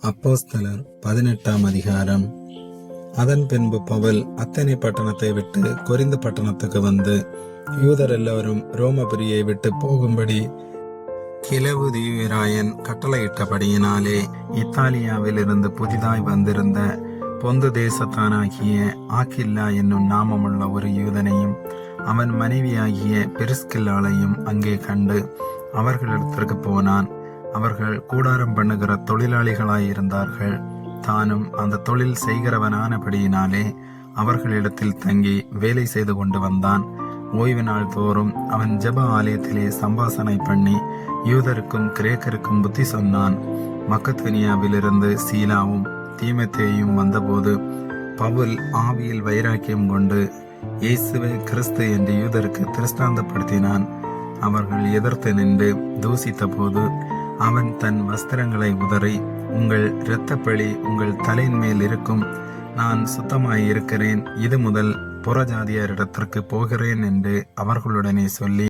அப்போஸ்தலர் 18ஆம் அதிகாரம். அதன் பின்பு பவுல் அத்தனை பட்டணத்தை விட்டு கொரிந்து பட்டணத்துக்கு வந்து, யூதர் எல்லாரும் ரோமபுரியை விட்டு போகும்படி கிலவுதியுராயன் கட்டளையிட்டபடியினாலே, இத்தாலியாவில் இருந்து புதிதாய் வந்திருந்த பொந்து தேசத்தானாகிய ஆக்கில்லா என்னும் நாமமுள்ள ஒரு யூதனையும் அவன் மனைவியாகிய பிரிஸ்கில்லாளையும் அங்கே கண்டு அவர்களிடத்திற்கு போனான். அவர்கள் கூடாரம் பண்ணுகிற தொழிலாளிகளாயிருந்தார்கள். தானும் அந்த தொழில் செய்கிறவனானபடியினாலே அவர்களிடத்தில் தங்கி வேலை செய்து கொண்டு வந்தான். ஓய்வு நாள் தோறும் அவன் ஜெப ஆலயத்திலே சம்பாசனை பண்ணி யூதருக்கும் கிரேக்கருக்கும் புத்தி சொன்னான். மக்கதுனியாவிலிருந்து சீலாவும் தீமோத்தேயும் வந்தபோது பவுல் ஆவியில் வைராக்கியம் கொண்டு இயேசுவே கிறிஸ்து என்று யூதருக்கு திருஷ்டாந்தப்படுத்தினான். அவர்கள் எதிர்த்து நின்று தூசித்த போது அவன் தன் வஸ்திரங்களை உதறி, உங்கள் இரத்தப்பழி உங்கள் தலையின் மேல் இருக்கும், நான் சுத்தமாயிருக்கிறேன், இது முதல் புறஜாதியாரிடத்திற்கு போகிறேன் என்று அவர்களுடனே சொல்லி